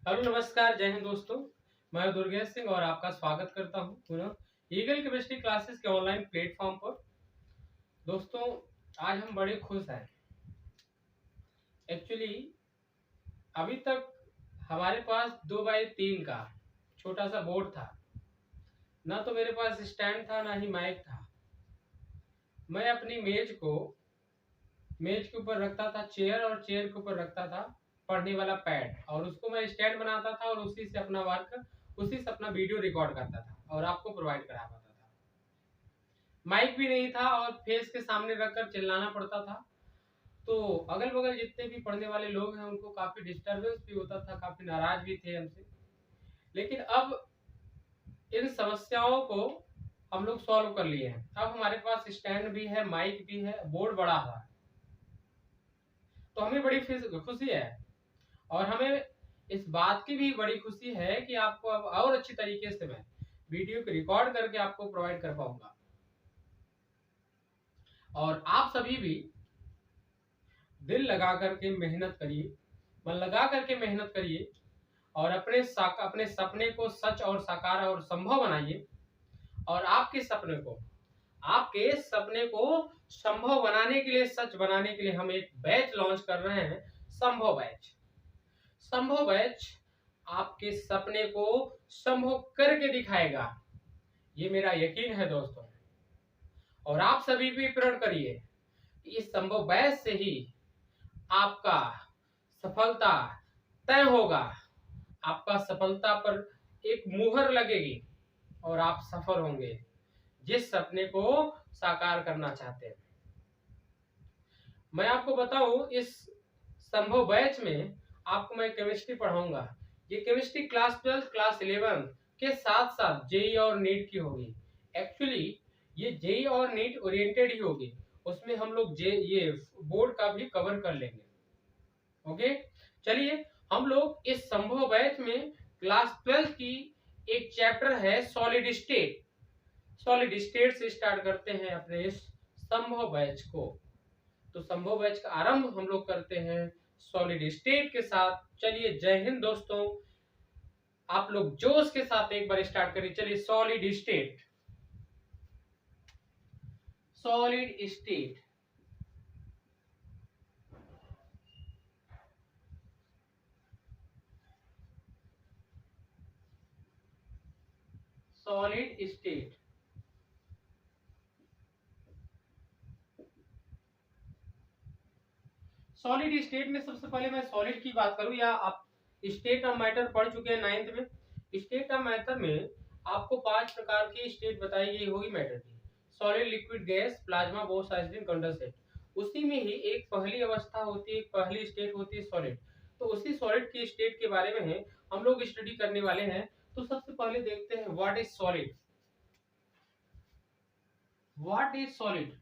Hello नमस्कार, जय हिंद दोस्तों। मैं दुर्गेश सिंह और आपका स्वागत करता हूं पुनः ईगल केमिस्ट्री क्लासेस के ऑनलाइन प्लेटफॉर्म पर। दोस्तों, आज हम बड़े खुश हैं। एक्चुअली अभी तक हमारे पास 2x3 का छोटा सा बोर्ड था। ना तो मेरे पास स्टैंड था, ना ही माइक था। मैं अपनी मेज के ऊपर रखता था चेयर, और चेयर के ऊपर रखता था पढ़ने वाला पैड, और उसको मैं स्टैंड बनाता था और उसी से अपना वीडियो रिकॉर्ड करता था और आपको प्रोवाइड करा पाता था। माइक भी नहीं था और फेस के सामने रखकर चिल्लाना पड़ता था। तो अगल बगल जितने भी पढ़ने वाले लोग हैं उनको काफी डिस्टरबेंस भी होता था, काफी नाराज भी थे हमसे। लेकिन अब इन समस्याओं को हम लोग सॉल्व कर लिए हैं। अब हमारे पास स्टैंड भी है, माइक भी है, बोर्ड बड़ा हुआ है। तो हमें बड़ी खुशी है, और हमें इस बात की भी बड़ी खुशी है कि आपको अब और अच्छी तरीके से मैं वीडियो को रिकॉर्ड करके आपको प्रोवाइड कर पाऊंगा। और आप सभी भी दिल लगा करके मेहनत करिए, मन लगा करके मेहनत करिए, और अपने सपने को सच और साकार और संभव बनाइए। और आपके सपने को संभव बनाने के लिए, सच बनाने के लिए हम एक बैच लॉन्च कर रहे हैं, संभव बैच। संभव बैच आपके सपने को संभव करके दिखाएगा, ये मेरा यकीन है दोस्तों। और आप सभी भी प्रण करिए कि इस संभव बैच से ही आपका सफलता तय होगा। आपका सफलता पर एक मुहर लगेगी और आप सफल होंगे जिस सपने को साकार करना चाहते हैं। मैं आपको बताऊं, इस संभव बैच में आपको मैं केमिस्ट्री पढ़ाऊंगा। ये केमिस्ट्री क्लास 12, क्लास 11 के साथ साथ जेई और नीट की होगी। एक्चुअली ये जेई और नीट ओरिएंटेड ही होगी। उसमें हम लोग ये बोर्ड का भी कवर कर लेंगे। ओके, चलिए हम लोग इस संभव बैच में क्लास 12 की एक चैप्टर है सॉलिड स्टेट। सॉलिड स्टेट से स्टार्ट करते हैं अपने इस संभव बैच को। तो संभव बैच का आरंभ हम लोग करते हैं सॉलिड स्टेट के साथ। चलिए, जय हिंद दोस्तों। आप लोग जोश के साथ एक बार स्टार्ट करिए। चलिए, solid state. Solid state solid state solid state में सबसे पहले मैं सॉलिड की बात करूं, या आप स्टेट ऑफ मैटर पढ़ चुके हैं 9th में। स्टेट ऑफ मैटर में आपको 5 प्रकार की स्टेट बताई गई होगी मैटर की: solid, liquid, gas, plasma, Bose, ice cream, condensate. उसी में ही एक पहली अवस्था होती है, एक पहली स्टेट होती है सॉलिड। तो उसी सॉलिड की स्टेट के बारे में है हम लोग स्टडी करने वाले हैं। तो सबसे पहले देखते हैं what is solid. What is solid?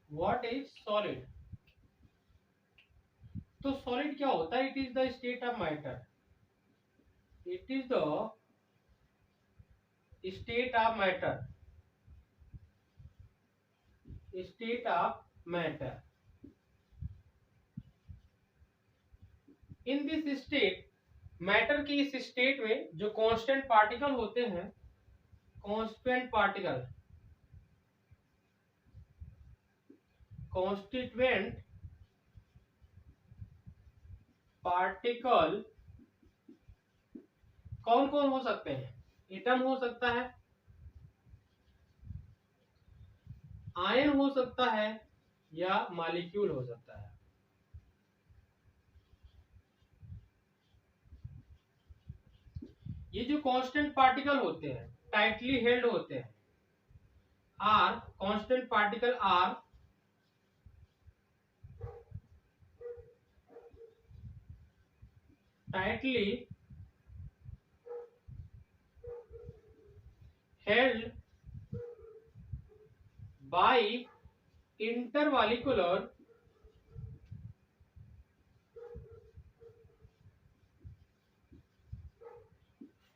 What is solid? तो सॉलिड क्या होता है? It is the state of matter. It is the state of matter. State of matter. In this state, matter की इस स्टेट में जो कांस्टेंट पार्टिकल होते हैं, कांस्टेंट पार्टिकल, कॉन्स्टिट्यूएंट पार्टिकल कौन कौन हो सकते हैं? एटम हो सकता है, आयन हो सकता है, या मॉलिक्यूल हो सकता है। ये जो कांस्टेंट पार्टिकल होते हैं, टाइटली हेल्ड होते हैं। Are constant particle are tightly held by intermolecular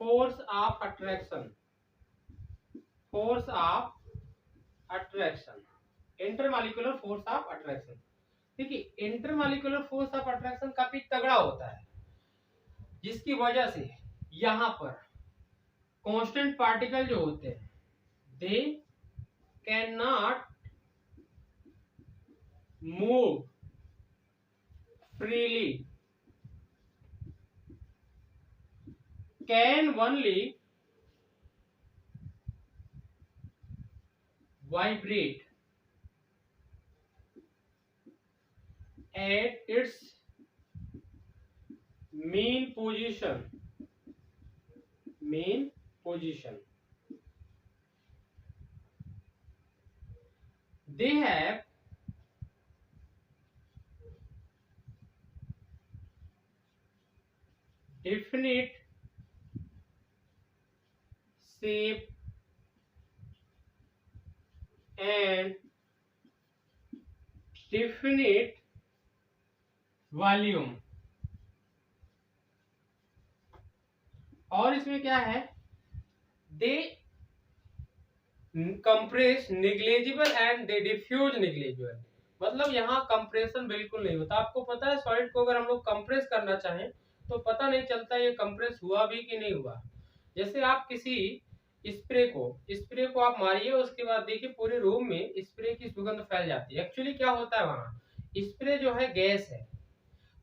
force of attraction। force of attraction, intermolecular force of attraction। देखिए इंटरमॉलिक्यूलर फोर्स ऑफ अट्रैक्शन काफी तगड़ा होता है, जिसकी वजह से यहाँ पर कांस्टेंट पार्टिकल जो होते हैं दे can not move freely, can only vibrate at its mean position. They have definite shape and definite volume। और इसमें क्या है, they compress negligible and they diffuse negligible, मतलब यहाँ कंप्रेशन बिल्कुल नहीं होता। आपको पता है सॉलिड को अगर हम लोग कंप्रेस करना चाहें तो पता नहीं चलता ये कंप्रेस हुआ भी कि नहीं हुआ। जैसे आप किसी स्प्रे को आप मारिए, उसके बाद देखिए पूरे रूम में स्प्रे की सुगंध फैल जाती है। एक्चुअली क्या होता है, वहाँ स्प्रे जो है गैस है,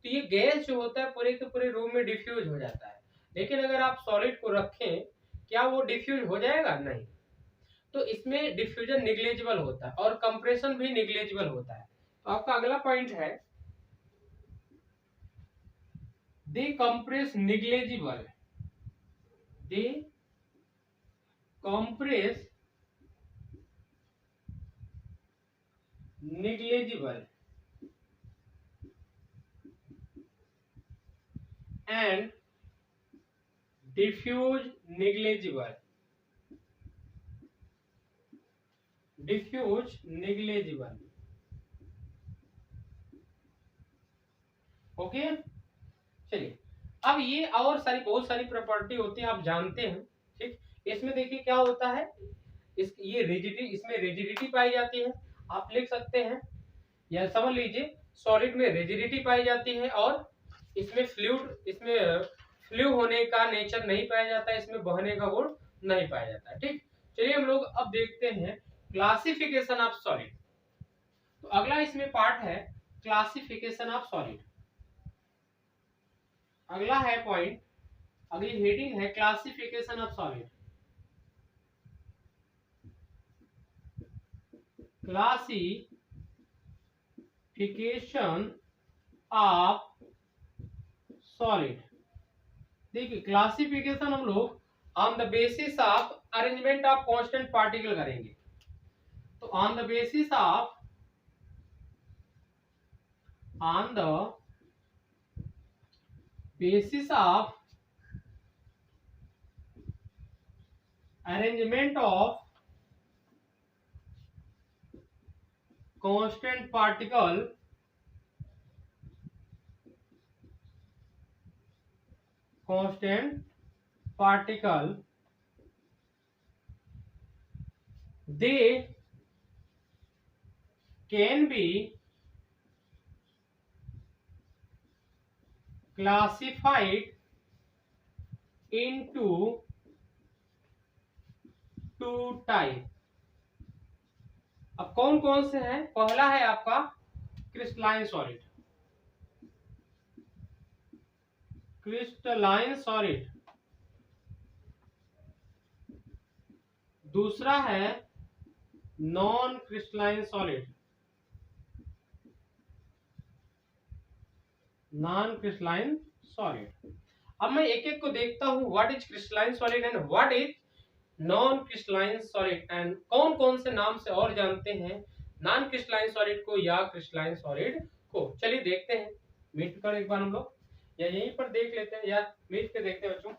तो ये गैस जो होता है पूरे के पूरे रूम में डिफ्यूज हो जाता है। लेकिन अगर आप सॉलिड को रखें, क्या वो डिफ्यूज हो जाएगा? नहीं। तो इसमें डिफ्यूजन निग्लेजिबल होता है और कंप्रेशन भी निग्लेजिबल होता है। तो आपका अगला पॉइंट है they compress negligible, they compress negligible and diffuse negligible, okay. चलिए अब ये और बहुत सारी प्रॉपर्टी होती है, आप जानते हैं, ठीक। इसमें देखिए क्या होता है, ये रिजिडिटी, इसमें रिजिडिटी पाई जाती है, आप लिख सकते हैं या समझ लीजिए सॉलिड में रिजिडिटी पाई जाती है, और इसमें फ्लू होने का नेचर नहीं पाया जाता है, इसमें बहने का गुण नहीं पाया जाता है, ठीक। चलिए हम लोग अब देखते हैं क्लासिफिकेशन ऑफ सॉलिड। तो अगला इसमें पार्ट है क्लासिफिकेशन ऑफ सॉलिड। अगला है पॉइंट, अगली हेडिंग है classification of solid. Classification of solid, देखिए क्लासिफिकेशन हम लोग on the basis of arrangement of constant particle करेंगे। तो on the basis of arrangement of constant particle they can be classified into two type. अब कौन कौन से हैं? पहला है आपका क्रिस्टलाइन सॉलिड, दूसरा है नॉन क्रिस्टलाइन सॉलिड, अब मैं एक एक को देखता हूं, what is crystalline solid and what is non crystalline solid, and कौन कौन से नाम से और जानते हैं नॉन क्रिस्टलाइन सॉलिड को या क्रिस्टलाइन सॉलिड को। चलिए देखते हैं, मीट कर एक बार हम लोग, या यहीं पर देख लेते हैं, या मीट के देखते हैं बच्चों।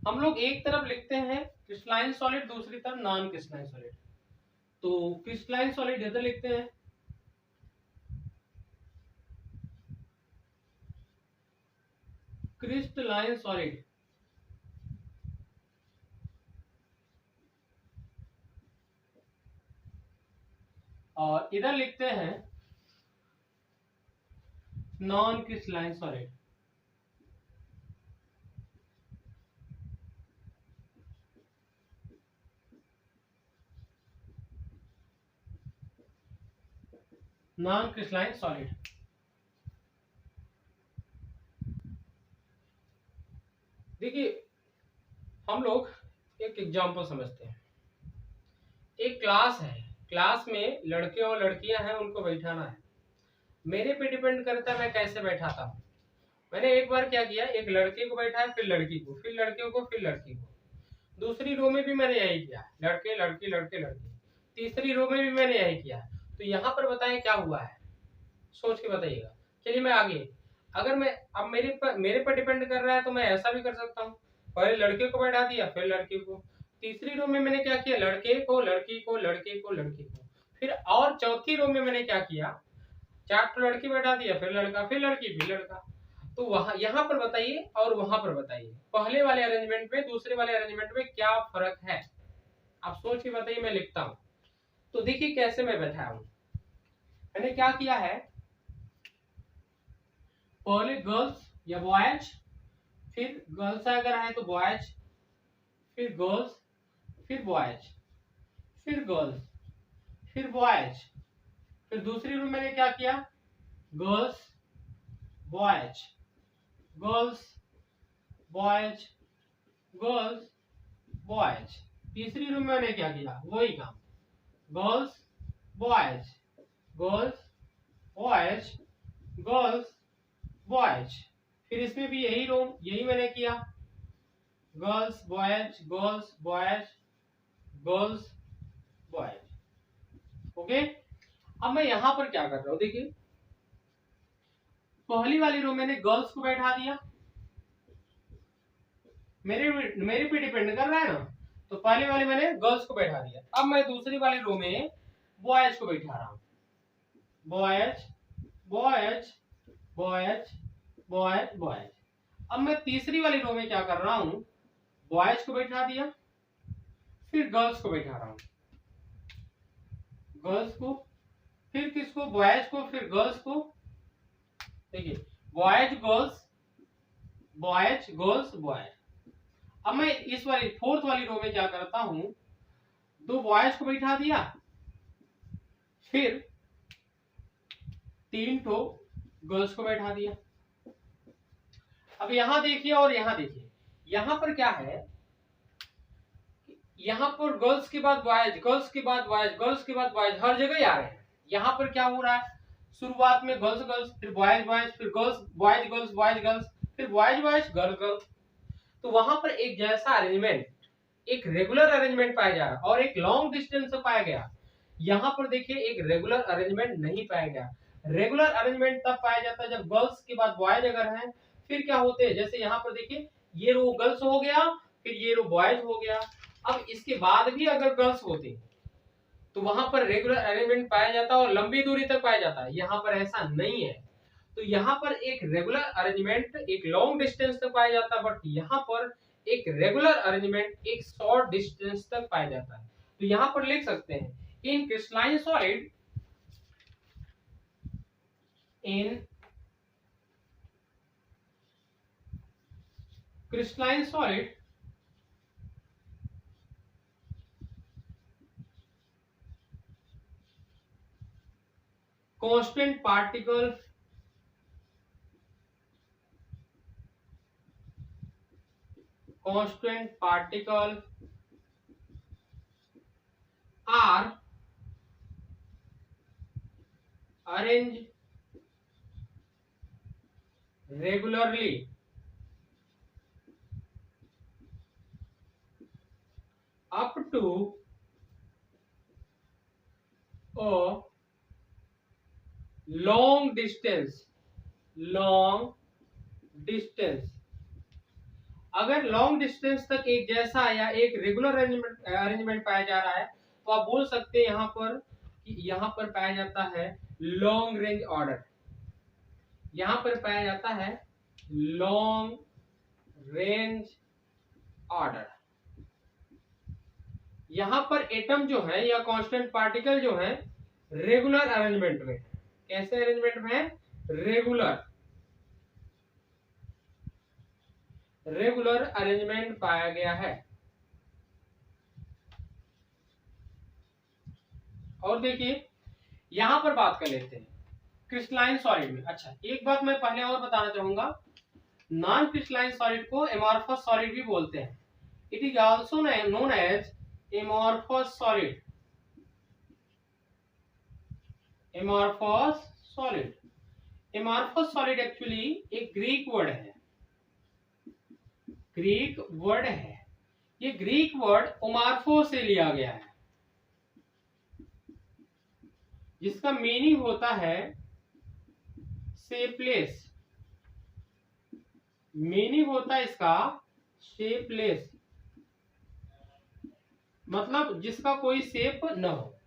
हम लोग एक तरफ लिखते हैं क्रिस्टलाइन सॉलिड, दूसरी तरफ नॉन क्रिस्टलाइन सॉलिड। तो क्रिस्टलाइन सॉलिड इधर लिखते हैं क्रिस्टलाइन सॉलिड, और इधर लिखते हैं non crystalline solid. Non crystalline solid, देखिए हम लोग एक एग्जांपल समझते हैं। एक क्लास है, क्लास में लड़के और लड़कियां हैं, उनको बैठाना है। मेरे पे डिपेंड करता है मैं कैसे बैठाता हूँ। मैंने एक बार क्या किया, एक लड़के को बैठाया, फिर लड़की को, फिर लड़कियों को, फिर लड़की को। दूसरी रो में भी मैंने यही किया, लड़के लड़की लड़के लड़की। तीसरी रो में भी मैंने यही किया। तो यहाँ पर बताएं क्या हुआ है, सोच के बताइएगा। चलिए मैं आगे, अगर मैं अब मेरे पर डिपेंड कर रहा है तो मैं ऐसा भी कर सकता हूँ। पहले लड़के को बैठा दिया, फिर लड़की को। तीसरी रो में मैंने क्या किया, लड़के को लड़की को लड़के को लड़की को। फिर और चौथी रो में मैंने क्या किया, 4 लड़की बैठा दिया, फिर लड़का, फिर लड़की, फिर लड़का। तो वहां यहाँ पर बताइए और वहां पर बताइए, पहले वाले अरेंजमेंट में दूसरे वाले अरेंजमेंट में क्या फर्क है, आप सोच के बताइए। मैं लिखता हूं, तो देखिए कैसे मैं बैठाया हूं। मैंने क्या किया है, पहले गर्ल्स या बॉयज, फिर गर्ल्स अगर है तो बॉयज, फिर गर्ल्स, फिर बॉयज, फिर गर्ल्स, फिर बॉयज। फिर दूसरी रूम मैंने क्या किया, girls boys, girls boys, girls boys. तीसरी रूम में मैंने क्या किया, वही काम, girls boys, girls boys, girls boys. फिर इसमें भी यही रूम, यही मैंने किया, girls boys, girls boys, girls boys. Okay, अब मैं यहां पर क्या कर रहा हूं, देखिए पहली वाली रो मैंने गर्ल्स को बैठा दिया, मेरे पे डिपेंड कर रहा है ना, तो पहले वाले मैंने गर्ल्स को बैठा दिया। अब मैं दूसरी वाली रो में बॉयज को बैठा रहा हूं, boys boys boys boys boys. अब मैं तीसरी वाली रो में क्या कर रहा हूं, बॉयज को बैठा दिया, फिर गर्ल्स को बैठा रहा हूं, गर्ल्स को, फिर किसको, बॉयज को, फिर गर्ल्स को। देखिए boys girls, boys girls boys. अब मैं इस वाली फोर्थ वाली रो में क्या करता हूं, 2 बॉयज को बैठा दिया, फिर 3 ठो गर्ल्स को बैठा दिया। अब यहां देखिए और यहां देखिए, यहां पर क्या है, यहां पर गर्ल्स के बाद बॉयज, गर्ल्स के बाद बॉयज, गर्ल्स के बाद बॉयज, हर जगह ही आ रहे हैं। यहां पर क्या हो रहा है, शुरुआत में गर्ल्स गर्ल्स, फिर बॉयज बॉयज, फिर girls boys girls boys girls, फिर बॉयज बॉयज गर्ल्स गर्ल्स। तो वहां पर एक जैसा अरेंजमेंट, एक रेगुलर अरेंजमेंट पाया जा रहा और एक लॉन्ग डिस्टेंस से पाया गया। यहाँ पर देखिए एक रेगुलर अरेंजमेंट नहीं पाया गया। रेगुलर अरेंजमेंट तब पाया जाता है जब गर्ल्स के बाद बॉयज अगर है, फिर क्या होते हैं, जैसे यहाँ पर देखिए ये रो गर्ल्स हो गया, फिर ये रो बॉयज हो गया। अब इसके बाद भी अगर गर्ल्स होते तो वहां पर रेगुलर अरेंजमेंट पाया जाता और लंबी दूरी तक पाया जाता है। यहाँ पर ऐसा नहीं है, तो यहाँ पर एक रेगुलर अरेंजमेंट एक लॉन्ग डिस्टेंस तक पाया जाता है, बट यहाँ पर एक रेगुलर अरेंजमेंट एक शॉर्ट डिस्टेंस तक पाया जाता है। तो यहाँ पर लिख सकते हैं, in crystalline solid, in crystalline solid constant particle are arranged regularly up to a long distance, अगर लॉन्ग डिस्टेंस तक एक जैसा या एक रेगुलर अरेंजमेंट पाया जा रहा है, तो आप बोल सकते हैं यहाँ पर कि यहाँ पर पाया जाता है लॉन्ग रेंज ऑर्डर, यहाँ पर पाया जाता है लॉन्ग रेंज ऑर्डर। यहां पर एटम जो है या कांस्टेंट पार्टिकल जो है रेगुलर अरेंजमेंट में है। कैसे अरेंजमेंट में है? रेगुलर अरेंजमेंट पाया गया है। और देखिए यहां पर बात कर लेते हैं क्रिस्टलाइन सॉलिड में। अच्छा, एक बात मैं पहले और बताना चाहूंगा, नॉन क्रिस्टलाइन सॉलिड को एमॉर्फस सॉलिड भी बोलते हैं। It is also known as amorphous solid. Amorphous solid, amorphous solid actually एक ग्रीक वर्ड है। ग्रीक वर्ड है, ये ग्रीक वर्ड ओमार्फो से लिया गया है, जिसका मीनिंग होता है शेपलेस। मीनिंग होता है इसका शेपलेस, मतलब जिसका कोई शेप न हो।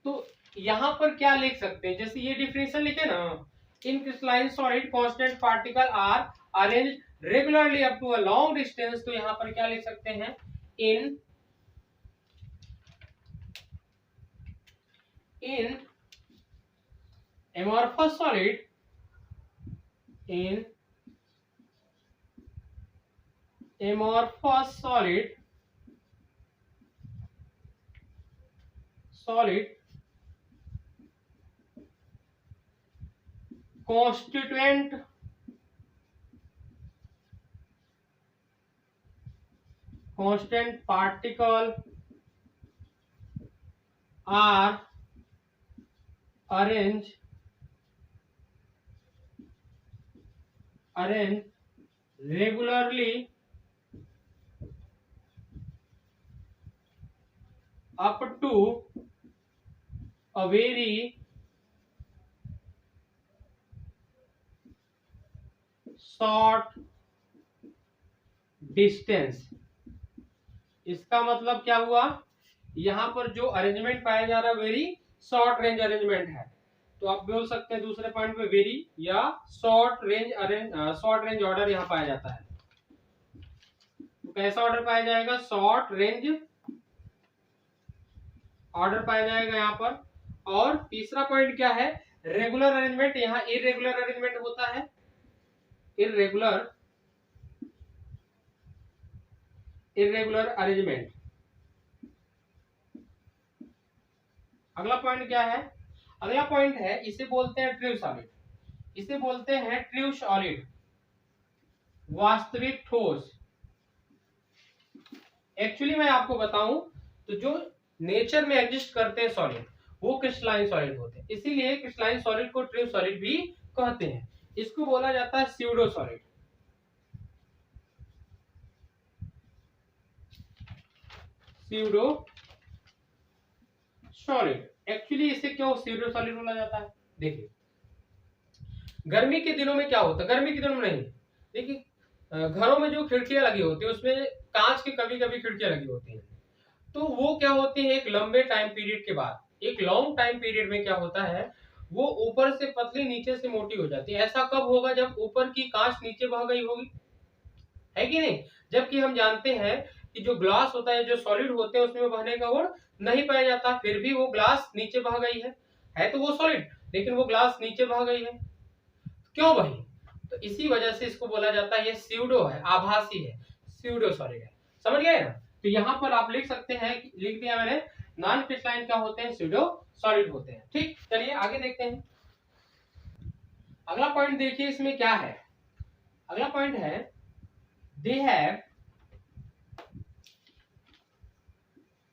तो यहां पर क्या लिख सकते हैं, जैसे ये डिफिनेशन लिखे ना, in crystalline solid constant particle are arrange regularly up to a long distance. तो यहां पर क्या लिख सकते हैं, इन amorphous solid, in amorphous solid constituent constant particle are arranged regularly up to a very short distance। इसका मतलब क्या हुआ, यहां पर जो अरेंजमेंट पाया जा रहा है वेरी शॉर्ट रेंज अरेंजमेंट है। तो आप बोल सकते हैं दूसरे पॉइंट पे वेरी या शॉर्ट रेंज ऑर्डर यहां पाया जाता है। तो कैसा ऑर्डर पाया जाएगा, शॉर्ट रेंज ऑर्डर पाया जाएगा यहाँ पर। और तीसरा पॉइंट क्या है, रेगुलर अरेंजमेंट। यहाँ इरेगुलर अरेंजमेंट होता है, इरेगुलर अरेंजमेंट। अगला पॉइंट क्या है, अगला पॉइंट है इसे बोलते हैं ट्रू सॉलिड। इसे बोलते हैं ट्रू सॉलिड, वास्तविक ठोस। एक्चुअली मैं आपको बताऊं तो जो नेचर में एग्जिस्ट करते हैं सॉलिड वो क्रिस्टलाइन सॉलिड होते हैं, इसीलिए क्रिस्टलाइन सॉलिड को ट्रू सॉलिड भी कहते हैं। इसको बोला जाता है pseudo solid. Pseudo solid, actually इसे क्यों स्यूडो सॉलिड बोला जाता है, देखिए गर्मी के दिनों में क्या होता है, गर्मी के दिनों में नहीं, देखिए घरों में जो खिड़कियां लगी होती है उसमें कांच की कभी कभी खिड़कियां लगी होती हैं। तो वो क्या होती है, एक लंबे टाइम पीरियड के बाद, एक लॉन्ग टाइम पीरियड में क्या होता है, वो ऊपर से पतली नीचे से मोटी हो जाती है। ऐसा कब होगा, जब ऊपर की कांच नीचे बह गई होगी, है कि नहीं। जबकि हम जानते हैं कि जो ग्लास होता है, जो सॉलिड होते हैं उसमें बहने का गुण नहीं पाया जाता, फिर भी वो ग्लास नीचे बह गई है तो वो सॉलिड, लेकिन वो ग्लास नीचे बह गई है, क्यों बही, तो इसी वजह से इसको बोला जाता है ये स्यूडो है, आभासी है, स्यूडो सॉलिड है। समझ गए ना। तो यहाँ पर आप लिख सकते हैं, लिख दिया मैंने, नॉन क्रिस्टलाइन क्या होते हैं, स्यूडो सॉलिड होते हैं। ठीक, चलिए आगे देखते हैं। अगला पॉइंट देखिए इसमें क्या है, अगला पॉइंट है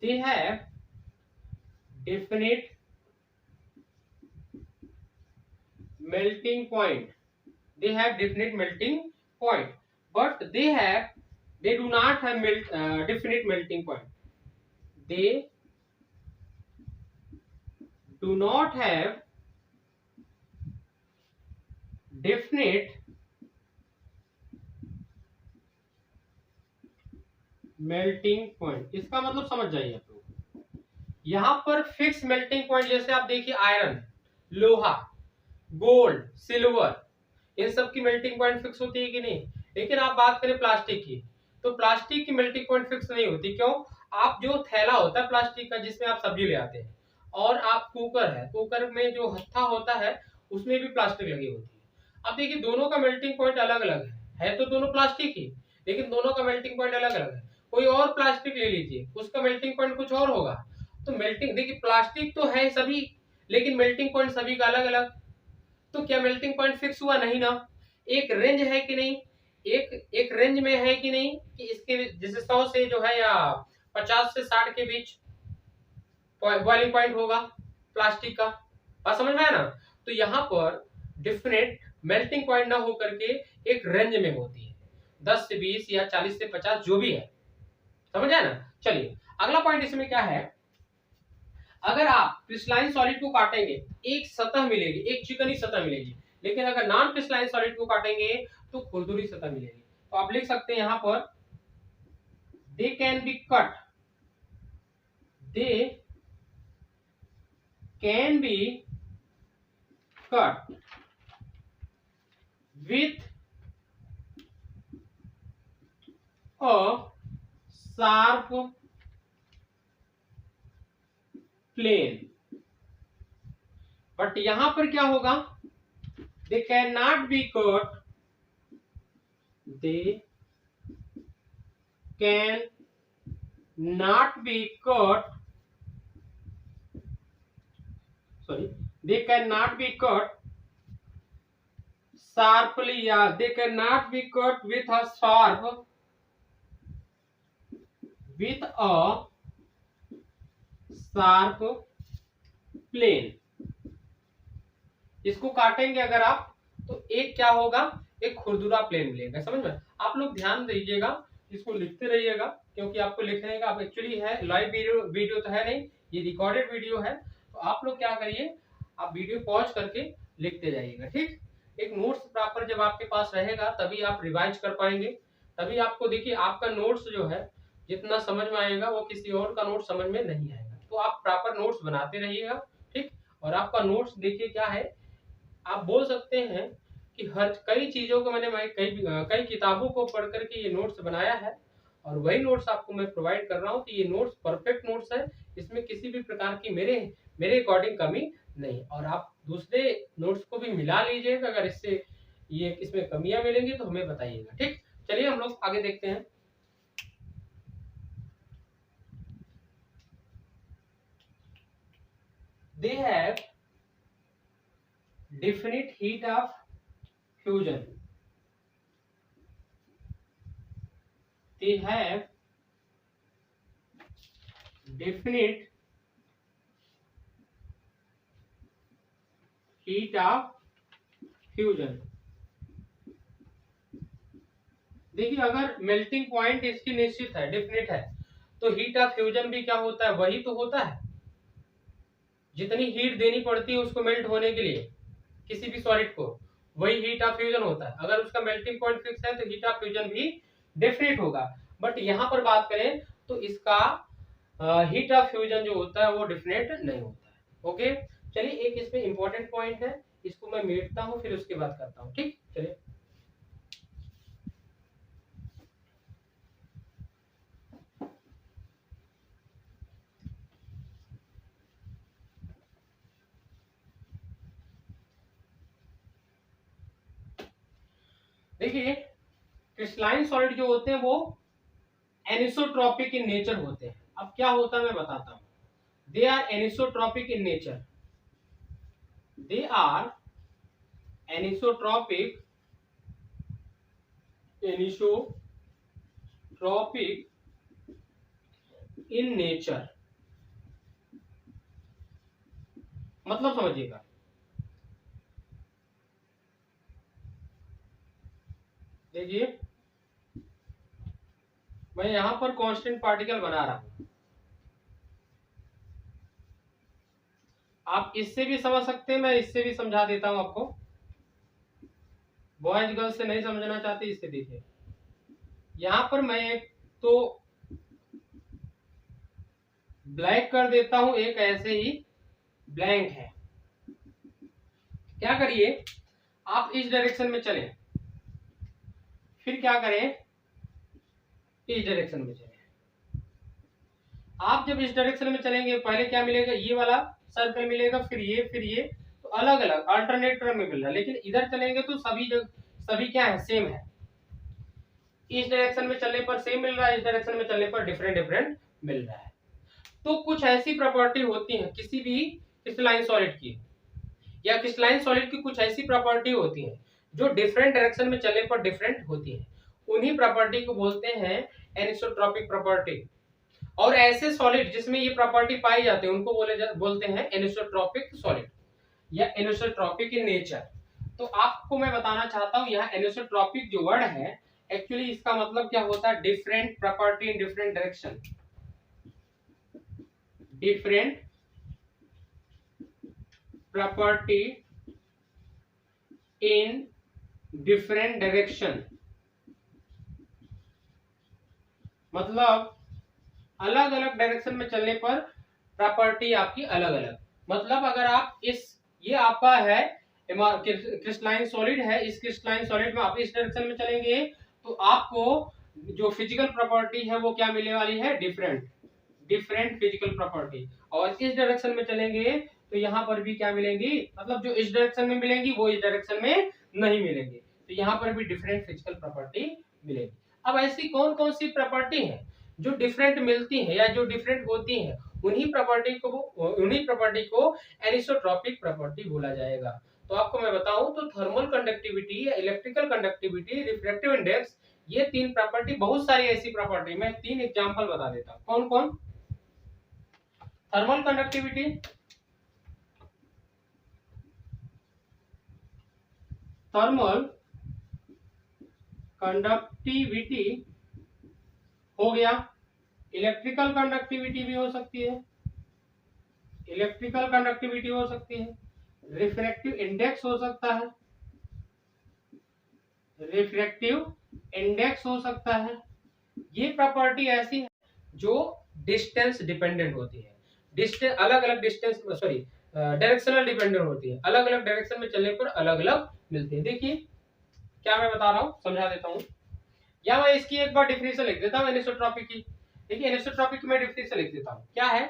they have definite melting point, they have definite melting point, but they do not have definite melting point, they do not have definite melting point. इसका मतलब समझ जाइए आप लोग, यहां पर फिक्स मेल्टिंग पॉइंट, जैसे आप देखिए आयरन, लोहा, गोल्ड, सिल्वर, इन सब की मेल्टिंग पॉइंट फिक्स होती है कि नहीं, लेकिन आप बात करें प्लास्टिक की, तो प्लास्टिक की मेल्टिंग पॉइंट फिक्स नहीं होती। क्यों? आप जो थैला होता है प्लास्टिक का जिसमें आप सब्जी ले आते हैं, और आप कुकर है, कुकर में जो हत्था होता है उसमें भी प्लास्टिक लगी होती है। अब देखिए दोनों का मेल्टिंग पॉइंट अलग अलग है तो दोनों प्लास्टिक ही, लेकिन दोनों का मेल्टिंग पॉइंट अलग अलग है। कोई और प्लास्टिक ले लीजिए, उसका मेल्टिंग पॉइंट कुछ और होगा। तो मेल्टिंग देखिए प्लास्टिक तो है सभी, लेकिन मेल्टिंग पॉइंट सभी का अलग अलग। तो क्या मेल्टिंग पॉइंट फिक्स हुआ? नहीं ना। एक रेंज है कि नहीं, एक रेंज में है कि नहीं, कि इसके जैसे 100 से जो है या 50 से 60 के बीच बॉइलिंग पॉइंट होगा प्लास्टिक का। बात समझ में आया ना? तो यहाँ पर डिफरेंट मेल्टिंग पॉइंट ना हो करके एक रेंज में होती है, 10 से 20 या 40 से 50 जो भी है। समझ आया ना? चलिए अगला पॉइंट इसमें क्या है, अगर आप क्रिस्टलाइन सॉलिड को काटेंगे एक सतह मिलेगी, एक चिकनी सतह मिलेगी, लेकिन अगर नॉन क्रिस्टलाइन सॉलिड को काटेंगे तो खुरदुरी सतह मिलेगी। तो आप लिख सकते हैं यहां पर they can be cut, they can be cut with a sharp plane. But यहां पर क्या होगा, they can not be cut, they can not be cut, sorry, they cannot be cut sharply, yeah, they cannot be cut with a sharp, with a sharp plane। इसको काटेंगे अगर आप तो एक क्या होगा, एक खुरदुरा प्लेन मिलेगा। समझ में? आप लोग ध्यान दीजिएगा, इसको लिखते रहिएगा, क्योंकि आपको लिखने का आप एक्चुअली है लाइव वीडियो तो है नहीं, ये रिकॉर्डेड वीडियो है। तो आप लोग क्या करिए, आप वीडियो पॉज करके लिखते जाइएगा, ठीक। एक नोट्स प्रॉपर जब आपके पास रहेगा तभी आप रिवाइज कर पाएंगे, तभी आपको देखिए आपका नोट्स जो है जितना समझ में आएगा वो किसी और का नोट समझ में नहीं आएगा। तो आप प्रॉपर नोट्स बनाते रहिएगा, ठीक। और आपका नोट्स देखिए क्या है, आप बोल सकते हैं कि हर कई चीजों को मैंने कई किताबों को पढ़ करके ये नोट्स बनाया है, और वही नोट्स आपको मैं प्रोवाइड कर रहा हूँ कि ये नोट्स परफेक्ट नोट्स है, इसमें किसी भी प्रकार की मेरे अकॉर्डिंग कमी नहीं। और आप दूसरे नोट्स को भी मिला लीजिएगा, अगर इसमें कमियां मिलेंगी तो हमें बताइएगा, ठीक। चलिए हम लोग आगे देखते हैं। They have definite heat of fusion, they have definite heat of fusion। देखिए अगर मेल्टिंग पॉइंट इसकी निश्चित है, डेफिनेट है, तो हीट ऑफ फ्यूजन भी क्या होता है, वही तो होता है। जितनी हीट देनी पड़ती है उसको मेल्ट होने के लिए किसी भी सॉलिड को, वही हीट ऑफ फ्यूजन होता है। अगर उसका मेल्टिंग पॉइंट फिक्स है तो हीट ऑफ फ्यूजन भी डेफिनेट होगा। बट यहाँ पर बात करें तो इसका हीट ऑफ फ्यूजन जो होता है वो डेफिनेट नहीं होता है। ओके, चलिए एक इसमें इंपॉर्टेंट पॉइंट है, इसको मैं मिटता हूँ फिर उसके बाद करता हूँ, ठीक। चलिए देखिए क्रिस्टलाइन सॉलिड जो होते हैं वो एनिसोट्रॉपिक इन नेचर होते हैं। अब क्या होता है मैं बताता हूँ। They are anisotropic in nature, they are anisotropic in nature, मतलब समझिएगा। देखिए मैं यहां पर कांस्टेंट पार्टिकल बना रहा हूं, आप इससे भी समझ सकते हैं, मैं इससे भी समझा देता हूं आपको। बॉयज गर्ल्स से नहीं समझना चाहते इससे देखिए, यहां पर मैं एक तो ब्लैक कर देता हूं, एक ऐसे ही ब्लैंक है। क्या करिए आप इस डायरेक्शन में चलें, फिर क्या करें, इस डायरेक्शन में चलें। आप जब इस डायरेक्शन में चलेंगे पहले क्या मिलेगा, ये वाला सर्कल मिलेगा, फिर ये, तो अलग अलग अल्टरनेट क्रम में मिल रहा है, लेकिन इधर चलेंगे तो सभी क्या है, सेम है। इस डायरेक्शन में चलने पर सेम मिल रहा है, इस डायरेक्शन में चलने पर डिफरेंट मिल रहा है। तो कुछ ऐसी प्रॉपर्टी होती है किसी भी क्रिस्टलाइन सॉलिड की, या क्रिस्टलाइन सॉलिड की कुछ ऐसी प्रॉपर्टी होती है जो डिफरेंट डायरेक्शन में चलने पर डिफरेंट होती है। उन्हीं प्रॉपर्टी को बोलते हैं एनिसोट्रॉपिक प्रॉपर्टी। और ऐसे सॉलिड जिसमें ये प्रॉपर्टी पाई जाती है उनको बोलते हैं एनिसोट्रॉपिक सॉलिड या एनिसोट्रॉपिक इन नेचर। तो आपको मैं बताना चाहता हूं, यहाँ एनिसोट्रॉपिक जो वर्ड है एक्चुअली इसका मतलब क्या होता है, different property in different direction, different property in different direction, मतलब अलग अलग डायरेक्शन में चलने पर प्रॉपर्टी आपकी अलग अलग। मतलब अगर आप ये आपका है क्रिस्टलाइन सॉलिड है, इस क्रिस्टलाइन सॉलिड में आप इस डायरेक्शन में चलेंगे तो आपको जो फिजिकल प्रॉपर्टी है वो क्या मिलने वाली है, डिफरेंट फिजिकल प्रॉपर्टी। और इस डायरेक्शन में चलेंगे तो यहाँ पर भी क्या मिलेंगी, मतलब जो इस डायरेक्शन में मिलेंगी वो इस डायरेक्शन में नहीं मिलेंगे, तो यहाँ पर भी डिफरेंट फिजिकल प्रॉपर्टी मिलेगी। अब ऐसी कौन कौन सी प्रॉपर्टी है जो डिफरेंट मिलती है या जो डिफरेंट होती है, उन्हीं प्रॉपर्टी को एनिसोट्रॉपिक प्रॉपर्टी बोला जाएगा। तो आपको मैं बताऊं तो thermal conductivity, electrical conductivity, refractive index, ये तीन प्रॉपर्टी, बहुत सारी ऐसी प्रॉपर्टी, मैं तीन एग्जांपल बता देता हूं। कौन कौन, थर्मल कंडक्टिविटी, हो गया। इलेक्ट्रिकल कंडक्टिविटी भी हो सकती है, रिफ्रैक्टिव इंडेक्स हो सकता है, ये प्रॉपर्टी ऐसी है जो डिस्टेंस डिपेंडेंट होती है, अलग अलग डिस्टेंस डायरेक्शनल डिपेंडेंट होती है, अलग अलग डायरेक्शन में चलने पर अलग अलग मिलती है। देखिए क्या मैं बता रहा हूं, समझा देता हूं, या मैं इसकी एक बार डिफिनेशन लिख देता हूं एनिसोट्रॉपिक की। देखिए एनिसोट्रॉपिक में डिफिनेशन लिख देता हूं, क्या है,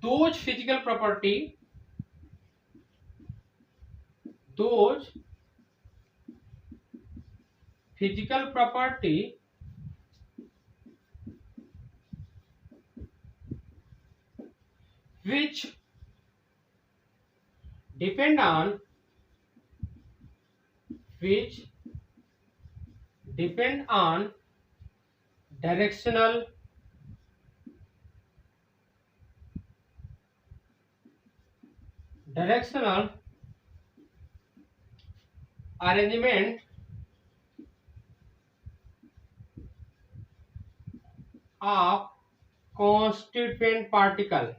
those physical property which depend on directional arrangement of constituent particle,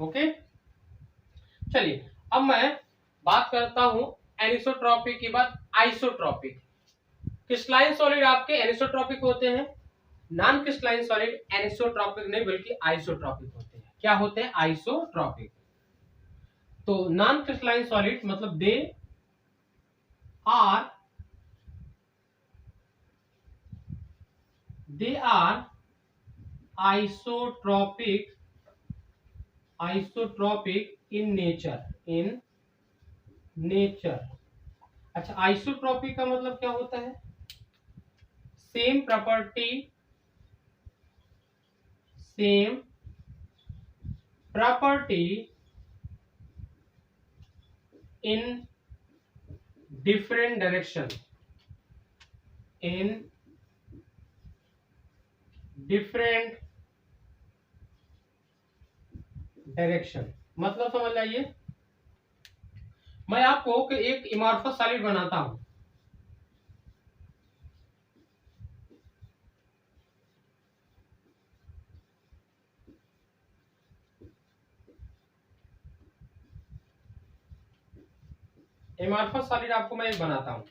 okay. चलिए अब मैं बात करता हूं एनिसोट्रॉपिक के बाद आइसोट्रॉपिक। क्रिस्टलाइन सॉलिड आपके एनिसोट्रॉपिक होते हैं, नॉन क्रिस्टलाइन सॉलिड एनिसोट्रॉपिक नहीं बल्कि आइसोट्रॉपिक होते हैं। क्या होते हैं, आइसोट्रॉपिक। तो नॉन क्रिस्टलाइन सॉलिड मतलब they are isotropic in nature. अच्छा, आइसोट्रॉपिक का मतलब क्या होता है, same property in different direction, मतलब समझ लाइए, मैं आपको एक इमार्फस सॉलिड बनाता हूं, एमार्फस सॉलिड आपको मैं एक बनाता हूं,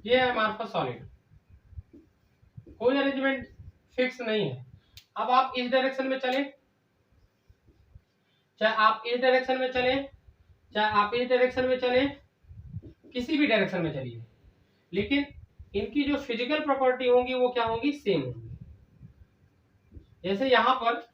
ये है अमॉर्फस सॉलिड, कोई अरेंजमेंट फिक्स नहीं है। अब आप इस डायरेक्शन में चले, चाहे आप इस डायरेक्शन में चले, चाहे आप इस डायरेक्शन में चले, किसी भी डायरेक्शन में चलिए, लेकिन इनकी जो फिजिकल प्रॉपर्टी होंगी वो क्या होंगी, सेम होंगी। जैसे यहाँ पर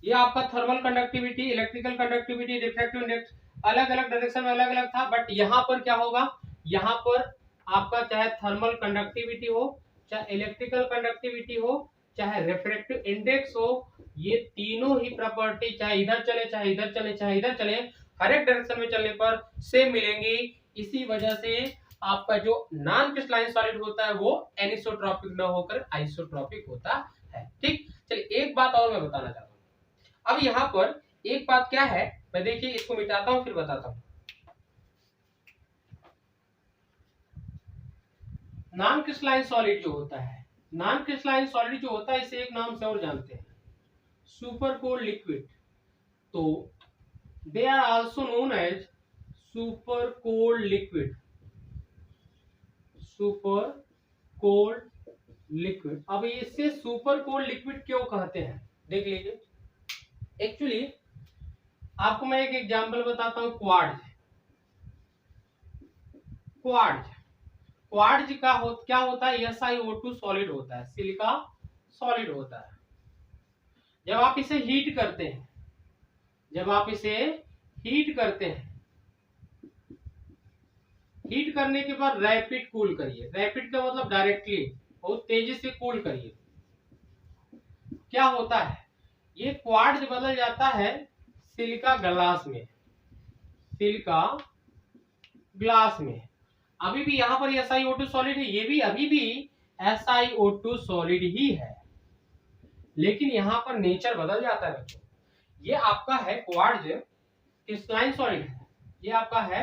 ये आपका thermal conductivity, electrical conductivity, refractive index अलग अलग डायरेक्शन में अलग अलग था, बट यहाँ पर क्या होगा, यहाँ पर आपका चाहे थर्मल कंडक्टिविटी हो, चाहे इलेक्ट्रिकल कंडक्टिविटी हो, चाहे रिफ्रैक्टिव इंडेक्स हो, ये तीनों ही प्रॉपर्टी चाहे इधर चले, चाहे इधर चले, चाहे इधर चले, हर एक डायरेक्शन में चलने पर सेम मिलेंगी। इसी वजह से आपका जो नॉन क्रिस्टलाइन सॉलिड होता है वो एनिसोट्रॉपिक न होकर आइसोट्रॉपिक होता है। ठीक, चलिए एक बात और मैं बताना चाहता हूँ। अब यहाँ पर एक बात क्या है, मैं देखिए इसको मिटाता हूँ फिर बताता हूँ। नॉन क्रिस्टलाइन सॉलिड जो होता है, नॉन क्रिस्टलाइन सॉलिड जो होता है इसे एक नाम से और जानते हैं, सुपर कोल्ड लिक्विड। तो they are also known as super cold liquid, super cold liquid. अब इसे सुपर कोल्ड लिक्विड क्यों कहते हैं देख लीजिए। एक्चुअली आपको मैं एक एग्जांपल बताता हूं, क्वार्ट्ज। क्वार्ट्ज का क्या होता है, SiO2 सॉलिड होता है, सिलिका सॉलिड होता है। जब आप इसे हीट करते हैं, जब आप इसे हीट करते हैं, हीट करने के बाद रैपिड कूल करिए, रैपिड का मतलब डायरेक्टली बहुत तेजी से कूल करिए, क्या होता है, ये क्वार्ट्ज बदल जाता है सिलिका ग्लास में, सिलिका ग्लास में। अभी भी यहाँ पर SiO2 सॉलिड है, ये भी अभी भी SiO2 सॉलिड ही है, लेकिन यहाँ पर नेचर बदल जाता है बच्चों। ये आपका है क्वार्ट्ज क्रिस्टलाइन सॉलिड है, ये आपका है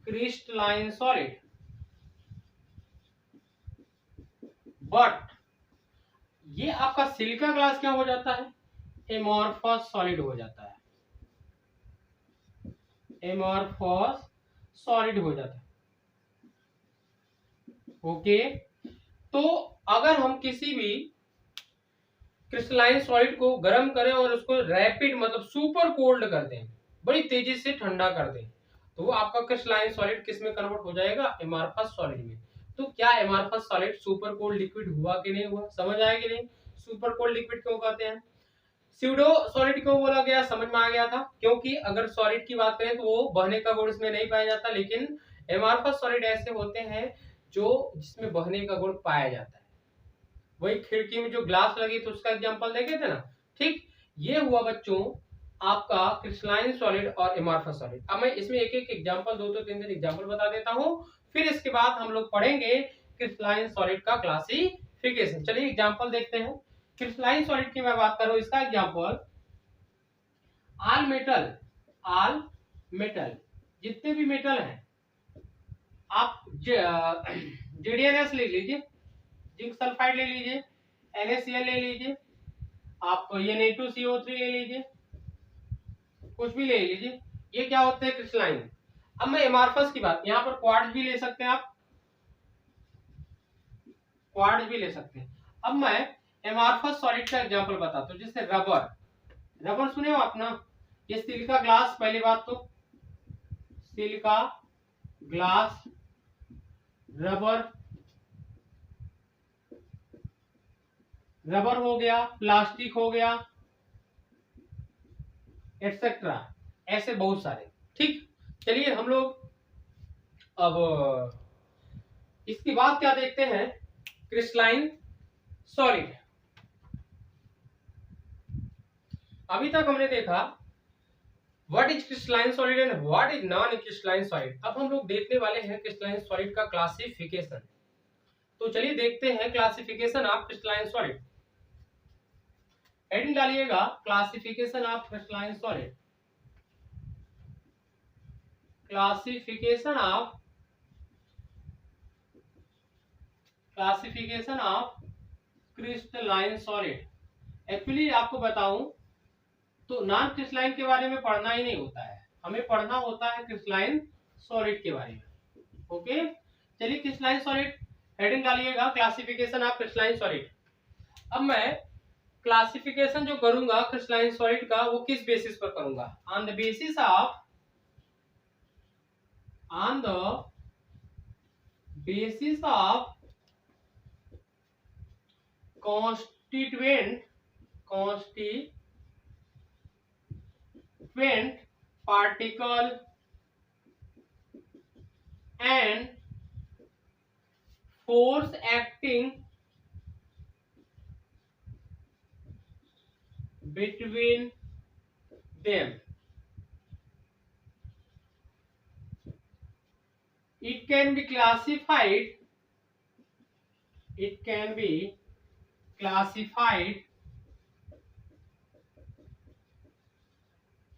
क्रिस्टलाइन सॉलिड, बट ये आपका सिलिका ग्लास क्या हो जाता है, एमॉर्फस सॉलिड हो जाता है, एमॉर्फस सॉलिड हो जाता है। ओके, तो अगर हम किसी भी क्रिस्टलाइन सॉलिड को गर्म करें और उसको रैपिड मतलब सुपर कोल्ड कर दें, बड़ी तेजी से ठंडा कर दें, तो वो आपका क्रिस्टलाइन सॉलिड किस में कन्वर्ट हो जाएगा, एमॉर्फस सॉलिड में। तो क्या amorphous solid super cold liquid हुआ कि नहीं हुआ, समझ आया कि नहीं। सुपर कोल्ड लिक्विड क्यों कहते हैं, स्यूडो सॉलिड क्यों बोला गया, समझ में आ गया था, क्योंकि अगर सॉलिड की बात करें तो वो बहने का गुण इसमें नहीं पाया जाता, लेकिन एमॉर्फस सॉलिड ऐसे होते हैं जो जिसमें बहने का गुण पाया जाता है। वही खिड़की में जो ग्लास लगी तो उसका एग्जांपल देखे थे ना। ठीक, ये हुआ बच्चों आपका क्रिस्टलाइन सॉलिड और एमॉर्फस सॉलिड। अब मैं इसमें एक एक एग्जांपल, दो दो तीन तीन एग्जांपल बता देता हूं, फिर इसके बाद हम लोग पढ़ेंगे क्रिस्टलाइन सॉलिड का क्लासिफिकेशन। चलिए एग्जांपल देखते हैं। क्रिस्टलाइन सॉलिड की मैं बात करूं, इसका एग्जांपल ऑल मेटल, जितने भी मेटल हैं, आप JDNS ले लीजिए, जिंक सल्फाइड ले लीजिए, NaCl ले लीजिए, आप Na2CO3 ले लीजिए, कुछ भी ले लीजिए, ये क्या होते हैं, क्रिस्टलाइन। अब मैं एमॉर्फस की बात, यहाँ पर क्वार्ट्ज भी ले सकते हैं आप, क्वार्ट्ज भी ले सकते हैं। अब मैं एमॉर्फस सॉलिड का एग्जांपल बताता हूँ, जैसे रबर सुने हो आप ना, ये सिलिका ग्लास, पहली बात तो सिलिका ग्लास, रबर हो गया, प्लास्टिक हो गया, एटसेट्रा, ऐसे बहुत सारे। ठीक, चलिए हम लोग अब इसके बाद क्या देखते हैं, क्रिस्टलाइन सॉलिड। अभी तक हमने देखा what is crystalline solid and what is non crystalline solid. अब हम लोग देखने वाले हैं क्रिस्टलाइन सॉलिड का क्लासिफिकेशन। तो चलिए देखते हैं classification of crystalline solid. Heading डालिएगा, classification of crystalline solid, classification of crystalline solid. Actually आपको बताऊं तो नॉन क्रिस्टलाइन के बारे में पढ़ना ही नहीं होता है, हमें पढ़ना होता है क्रिस्टलाइन सॉलिड के बारे में। ओके, चलिए क्रिस्टलाइन सॉलिड हेडिंग डालिएगा क्लासिफिकेशन ऑफ क्रिस्टलाइन सॉलिड। अब मैं क्लासिफिकेशन जो करूंगा क्रिस्टलाइन सॉलिड का वो किस बेसिस पर करूंगा? On the basis of constituent particle and force acting between them. It can be classified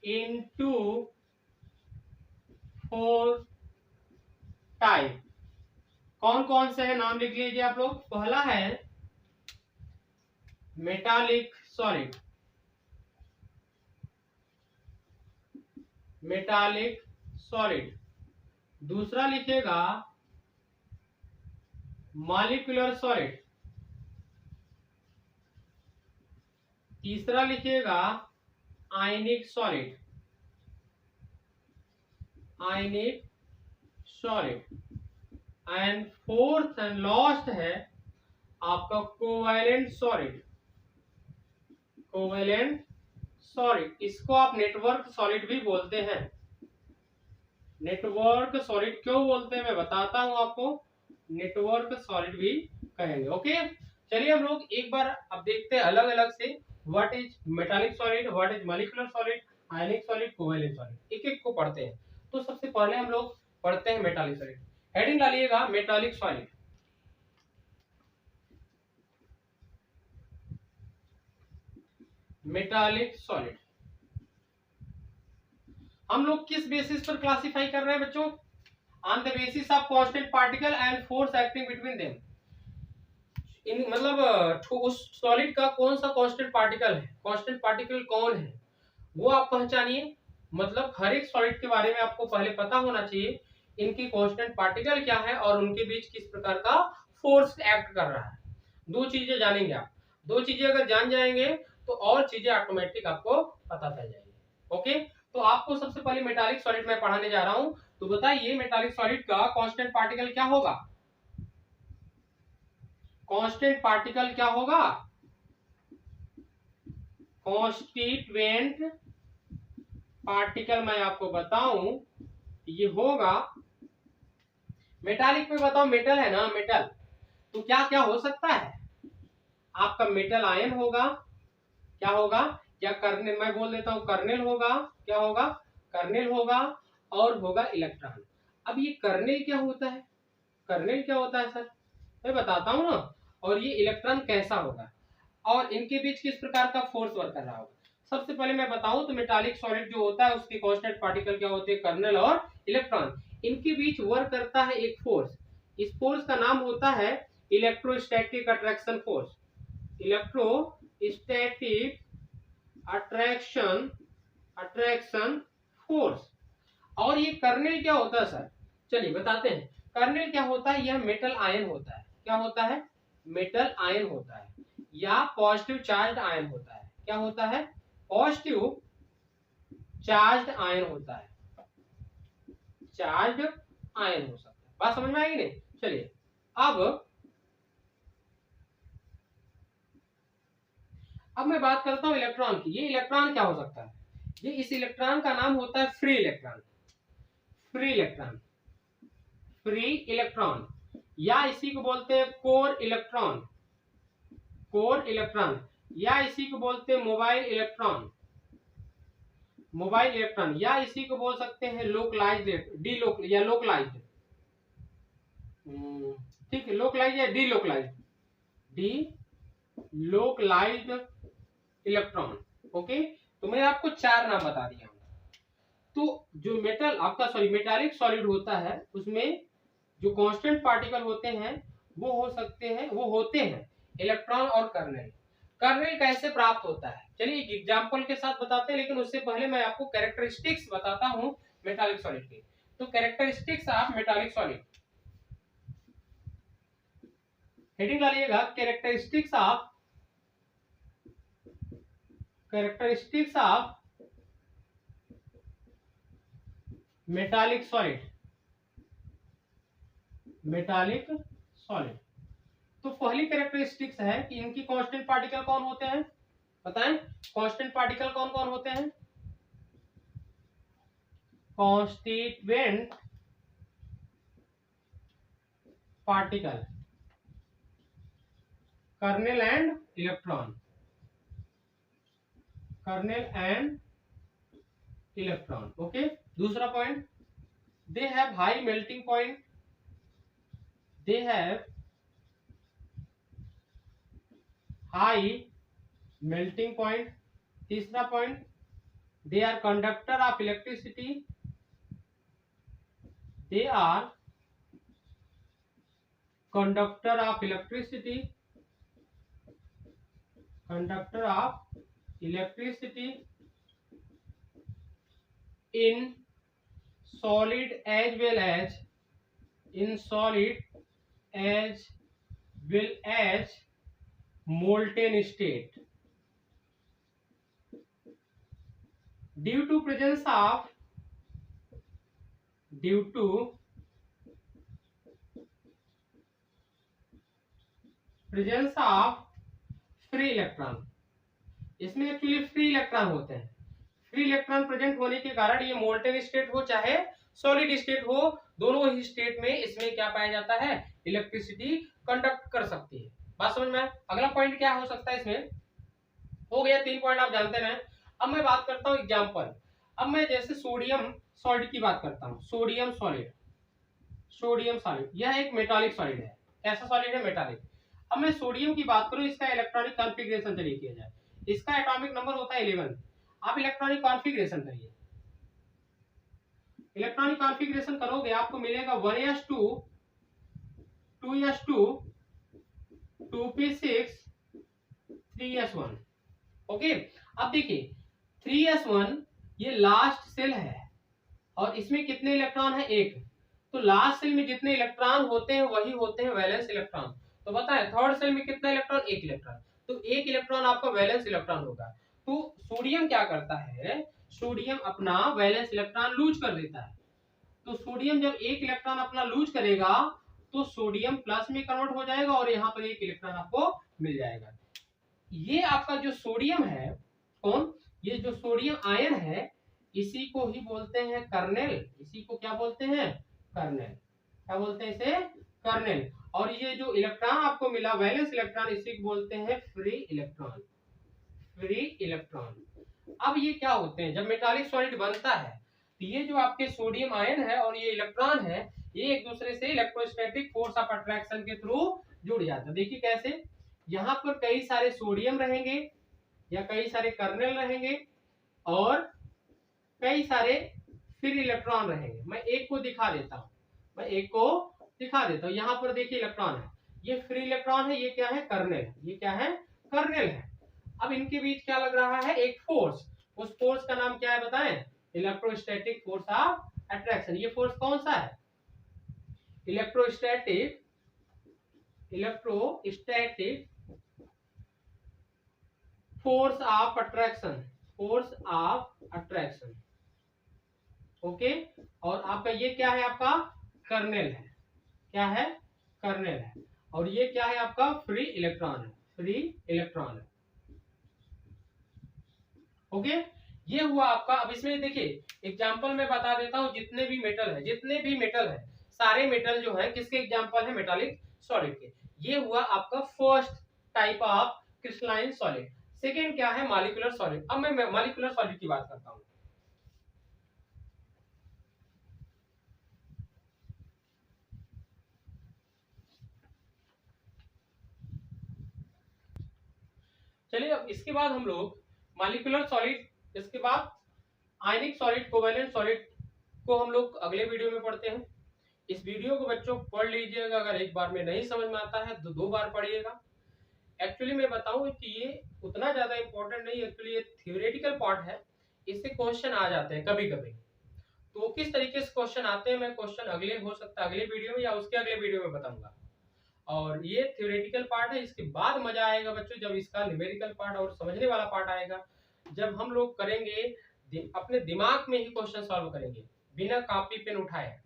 into 4 type. कौन कौन से है नाम लिख लीजिए आप लोग। पहला है मेटालिक सॉलिड, दूसरा लिखिएगा मॉलिक्यूलर सॉलिड, तीसरा लिखिएगा आयनिक solid, and fourth and last है आपका कोवैलेंट सॉलिड। इसको आप नेटवर्क सॉलिड भी बोलते हैं। नेटवर्क सॉलिड क्यों बोलते हैं मैं बताता हूं आपको, नेटवर्क सॉलिड भी कहेंगे। ओके, चलिए हम लोग एक बार अब देखते हैं अलग अलग से, what is metallic solid, what is molecular solid, ionic solid, covalent solid, एक एक को पढ़ते हैं। तो सबसे पहले हम लोग पढ़ते हैं मेटालिक सॉलिड। हेडिंग डालिएगा मेटालिक सॉलिड। मेटालिक सॉलिड हम लोग किस बेसिस पर क्लासिफाई कर रहे हैं बच्चों? On the basis of constant particle and force acting between them. इन मतलब उस सॉलिड का कौन सा कांस्टेंट पार्टिकल है, कांस्टेंट पार्टिकल कौन है वो आप पहचानिए। मतलब हर एक सॉलिड के बारे में आपको पहले पता होना चाहिए, इनकी कांस्टेंट पार्टिकल क्या है और उनके बीच किस प्रकार का फोर्स एक्ट कर रहा है। दो चीजें जानेंगे आप, दो चीजें अगर जान जाएंगे तो और चीजें ऑटोमेटिक आपको पता चल जाएगी। ओके, तो आपको सबसे पहले मेटालिक सॉलिड में पढ़ाने जा रहा हूं, तो बताइए मेटालिक सॉलिड का कांस्टेंट पार्टिकल क्या होगा? कांस्टेंट पार्टिकल क्या होगा? कांस्टीट्यूएंट पार्टिकल मैं आपको बताऊं ये होगा, मेटालिक में बताओ, मेटल है ना, मेटल तो क्या क्या हो सकता है आपका? मेटल आयन होगा, क्या होगा, या कर्नेल, मैं बोल देता हूं कर्नेल होगा, क्या होगा, कर्नेल होगा, और होगा इलेक्ट्रॉन। अब ये कर्नेल क्या होता है, कर्नेल क्या होता है सर मैं बताता हूं ना, और ये इलेक्ट्रॉन कैसा होगा और इनके बीच किस प्रकार का फोर्स वर्क कर रहा होगा। सबसे पहले मैं बताऊं तो मेटालिक सॉलिड जो होता है उसके कांस्टेंट पार्टिकल क्या होते हैं? कर्नेल और इलेक्ट्रॉन। इनके बीच वर्क करता है एक फोर्स, इस फोर्स का नाम होता है electrostatic attraction force, electrostatic attraction force. और ये कर्नेल क्या होता है सर? चलिए बताते हैं। कर्नेल क्या होता है? यह मेटल आयन होता है, क्या होता है? मेटल आयन होता है या पॉजिटिव चार्ज आयन होता है। क्या होता है? पॉजिटिव चार्ज आयन होता है, चार्ज आयन हो सकता है। बात समझ में आएगी नहीं? चलिए अब मैं बात करता हूं इलेक्ट्रॉन की। ये इलेक्ट्रॉन क्या हो सकता है? ये इस इलेक्ट्रॉन का नाम होता है फ्री इलेक्ट्रॉन, फ्री इलेक्ट्रॉन, या इसी को बोलते हैं कोर इलेक्ट्रॉन, या इसी को बोलते हैं मोबाइल इलेक्ट्रॉन, या इसी को बोल सकते हैं लोकलाइज्ड, या लोकलाइज्ड, ठीक है, लोकलाइज्ड या लोकलाइज्ड इलेक्ट्रॉन। ओके, तो मैं आपको 4 नाम बता दिया हूं। तो जो मेटालिक सॉलिड होता है उसमें जो कांस्टेंट पार्टिकल होते हैं वो होते हैं इलेक्ट्रॉन और कर्नेल। कर्नेल कैसे प्राप्त होता है चलिए एक एग्जांपल के साथ बताते हैं, लेकिन उससे पहले मैं आपको कैरेक्टरिस्टिक्स बताता हूं मेटालिक सॉलिड के। तो characteristics of metallic solid, heading डालिएगा कैरेक्टरिस्टिक्स ऑफ मेटालिक सॉलिड। तो पहली कैरेक्टरिस्टिक्स है कि इनकी कांस्टेंट पार्टिकल कौन होते हैं, बताएं कांस्टेंट पार्टिकल कौन कौन होते हैं। Constituent particle kernel and electron. Okay, दूसरा point, they have high melting point, तीसरा point, they are conductor of electricity, in solid as well as molten state. Due to presence of free electron, इसमें actually free electron होते हैं। Free electron present होने के कारण ये molten state हो चाहे सॉलिड स्टेट हो, दोनों ही स्टेट में इसमें क्या पाया जाता है, इलेक्ट्रिसिटी कंडक्ट कर सकती है। बात समझ में? अगला पॉइंट क्या हो सकता है इसमें, हो गया 3 पॉइंट आप जानते हैं। अब मैं बात करता हूं एग्जांपल। अब मैं जैसे सोडियम सॉलिड की बात करता हूं, सोडियम सॉलिड यह एक मेटालिक सॉलिड है। कैसा सॉलिड है, मेटालिक। अब मैं सोडियम की बात करूं, इसका इलेक्ट्रॉनिक कॉन्फ़िगरेशन चलिए किया जाए। इसका एटॉमिक नंबर होता है 11। आप इलेक्ट्रॉनिक कॉन्फ़िगरेशन करिए, इलेक्ट्रॉनिक कॉन्फ़िगरेशन करोगे आपको मिलेगा 1s2 2s2 2p6 3s1। Okay, अब देखिए 3s1 ये लास्ट सेल है और इसमें कितने इलेक्ट्रॉन है, एक। तो लास्ट सेल में जितने इलेक्ट्रॉन होते हैं वही होते हैं वैलेंस इलेक्ट्रॉन। तो बताएं थर्ड सेल में कितना इलेक्ट्रॉन, एक इलेक्ट्रॉन। तो एक इलेक्ट्रॉन आपका वैलेंस इलेक्ट्रॉन होगा। तो सोडियम क्या करता है, सोडियम अपना वैलेंस इलेक्ट्रॉन लूज कर देता है। तो सोडियम जब एक इलेक्ट्रॉन अपना लूज करेगा तो सोडियम प्लस में कन्वर्ट हो जाएगा और यहाँ पर एक इलेक्ट्रॉन आपको मिल जाएगा। ये आपका जो सोडियम है, कौन, ये जो सोडियम आयन है, इसी को ही बोलते हैं कर्नेल। इसी को क्या बोलते हैं, कर्नेल। क्या बोलते हैं इसे, कर्नेल। और ये जो इलेक्ट्रॉन आपको मिला वैलेंस इलेक्ट्रॉन, इसी को बोलते हैं फ्री इलेक्ट्रॉन। अब ये क्या होते हैं, जब मेटालिक सॉलिड बनता है तो ये जो आपके सोडियम आयन है और ये इलेक्ट्रॉन है, ये एक दूसरे से इलेक्ट्रोस्टैटिक फोर्स ऑफ अट्रैक्शन के थ्रू जुड़ जाता है। देखिए कैसे, यहाँ पर कई सारे सोडियम रहेंगे या कई सारे कर्नेल रहेंगे और कई सारे फिर इलेक्ट्रॉन रहेंगे। मैं एक को दिखा देता हूँ, यहाँ पर देखिए इलेक्ट्रॉन है, ये फ्री इलेक्ट्रॉन है, ये क्या है, कर्नेल। ये क्या है, कर्नेल है। अब इनके बीच क्या लग रहा है, एक फोर्स। उस फोर्स का नाम क्या है बताएं, इलेक्ट्रोस्टैटिक फोर्स ऑफ अट्रैक्शन। ये फोर्स कौन सा है, electrostatic force of attraction. Okay, और आपका ये क्या है, आपका कर्नेल है। क्या है, कर्नेल है। और ये क्या है, आपका फ्री इलेक्ट्रॉन है। ओके, ये हुआ आपका। अब इसमें देखिए एग्जांपल में बता देता हूं, जितने भी मेटल है सारे मेटल जो है किसके एग्जांपल है, मेटालिक सॉलिड के। ये हुआ आपका first type of crystalline solid. Second क्या है, मॉलिक्यूलर सॉलिड। अब मैं मॉलिक्यूलर सॉलिड की बात करता हूं। चलिए अब इसके बाद हम लोग मॉलिक्यूलर सॉलिड, इसके बाद आयनिक सॉलिड, कोवेलेंट सॉलिड को हम लोग अगले वीडियो में पढ़ते हैं। इस वीडियो को बच्चों पढ़ लीजिएगा, अगर एक बार में नहीं समझ में आता है तो 2 बार पढ़िएगा। एक्चुअली मैं बताऊं कि ये उतना ज्यादा इंपॉर्टेंट नहीं है, एक्चुअली ये थियोरेटिकल पार्ट है, इससे क्वेश्चन आ जाते हैं कभी कभी। तो किस तरीके से क्वेश्चन आते हैं, मैं क्वेश्चन अगले हो सकता है अगले वीडियो में या उसके अगले वीडियो में बताऊंगा। और ये थ्योरेटिकल पार्ट है। इसके बाद मजा आएगा बच्चों जब इसका न्यूमेरिकल पार्ट और समझने वाला पार्ट आएगा, जब हम लोग करेंगे अपने दिमाग में ही क्वेश्चन सॉल्व करेंगे बिना कॉपी पेन उठाए,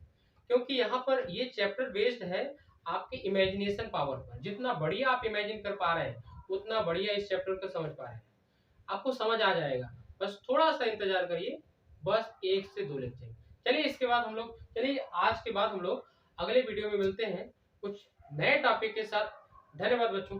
क्योंकि यहाँ पर ये चैप्टर बेस्ड है आपके इमेजिनेशन पावर पर। जितना बढ़िया आप इमेजिन कर पा रहे हैं उतना बढ़िया इस चैप्टर को समझ पा रहे हैं, आपको समझ आ जाएगा। बस थोड़ा सा इंतजार करिए, बस 1 से 2 लेक्चर। चलिए इसके बाद हम लोग, चलिए आज के बाद हम लोग अगले वीडियो में मिलते हैं कुछ नए टॉपिक के साथ। धन्यवाद बच्चों।